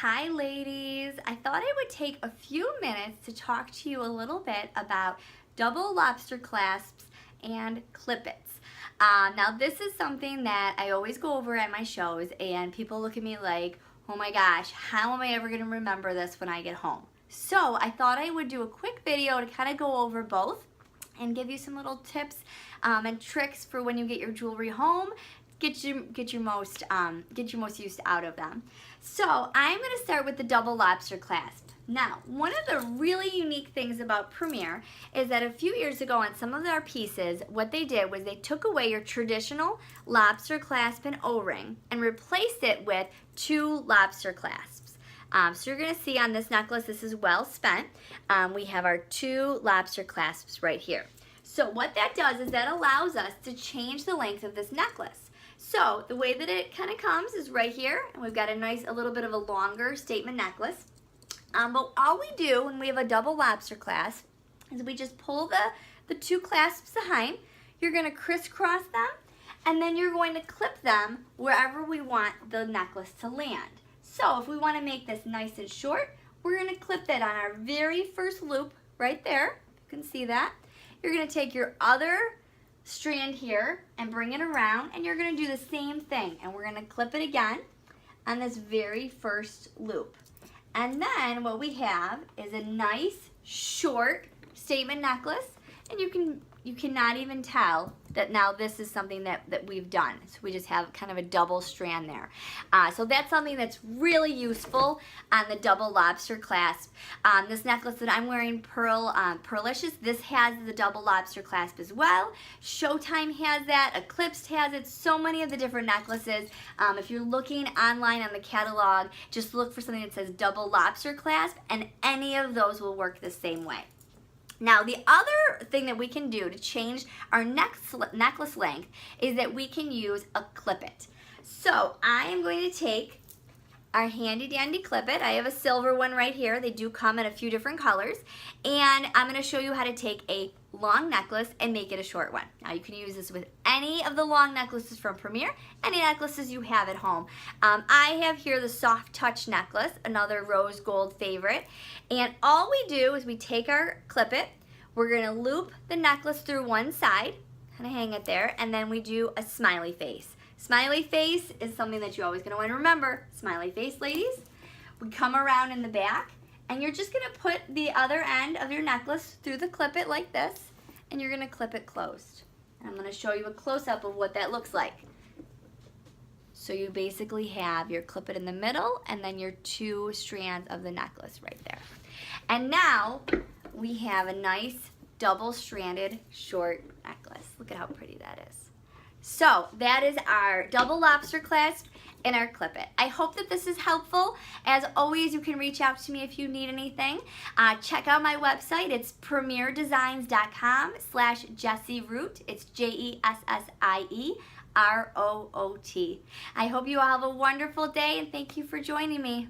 Hi ladies, I thought I would take a few minutes to talk to you a little bit about double lobster clasps and clippets. Now this is something that I always go over at my shows and people look at me like, oh my gosh, how am I ever going to remember this when I get home? So I thought I would do a quick video to kind of go over both and give you some little tips and tricks for when you get your jewelry home. Get your most use out of them. So I'm going to start with the double lobster clasp. Now, one of the really unique things about Premier is that a few years ago on some of their pieces, what they did was they took away your traditional lobster clasp and O-ring and replaced it with two lobster clasps. So you're going to see on this necklace, this is well spent. We have our two lobster clasps right here. So what that does is that allows us to change the length of this necklace. So the way that it kind of comes is right here, and we've got a little bit of a longer statement necklace. But all we do when we have a double lobster clasp is we just pull the two clasps behind. You're going to crisscross them, and then you're going to clip them wherever we want the necklace to land. So if we want to make this nice and short, we're going to clip that on our very first loop right there. You can see that. You're going to take your other strand here and bring it around, and you're going to do the same thing, and we're going to clip it again on this very first loop. And then what we have is a nice short statement necklace, and you cannot even tell that now this is something that we've done. So we just have kind of a double strand there. So that's something that's really useful on the double lobster clasp. This necklace that I'm wearing, Pearlicious, this has the double lobster clasp as well. Showtime has that, Eclipsed has it, so many of the different necklaces. If you're looking online on the catalog, just look for something that says double lobster clasp, and any of those will work the same way. Now, the other thing that we can do to change our necklace length is that we can use a clip-it. So I am going to take our handy dandy clip-it. I have a silver one right here. They do come in a few different colors. And I'm going to show you how to take a long necklace and make it a short one. Now you can use this with any of the long necklaces from Premier, any necklaces you have at home. I have here the Soft Touch necklace, another rose gold favorite. And all we do is we take our clip-it, we're going to loop the necklace through one side, kind of hang it there, and then we do a smiley face. Smiley face is something that you're always going to want to remember. Smiley face, ladies. We come around in the back, and you're just going to put the other end of your necklace through the clip-it like this, and you're going to clip it closed. And I'm going to show you a close-up of what that looks like. So you basically have your clip-it in the middle, and then your two strands of the necklace right there. And now we have a nice double-stranded short necklace. Look at how pretty that is. So that is our double lobster clasp and our clip-it. I hope that this is helpful. As always, you can reach out to me if you need anything. Check out my website. It's premierdesigns.com/Jessie Root. It's JESSIEROOT. I hope you all have a wonderful day, and thank you for joining me.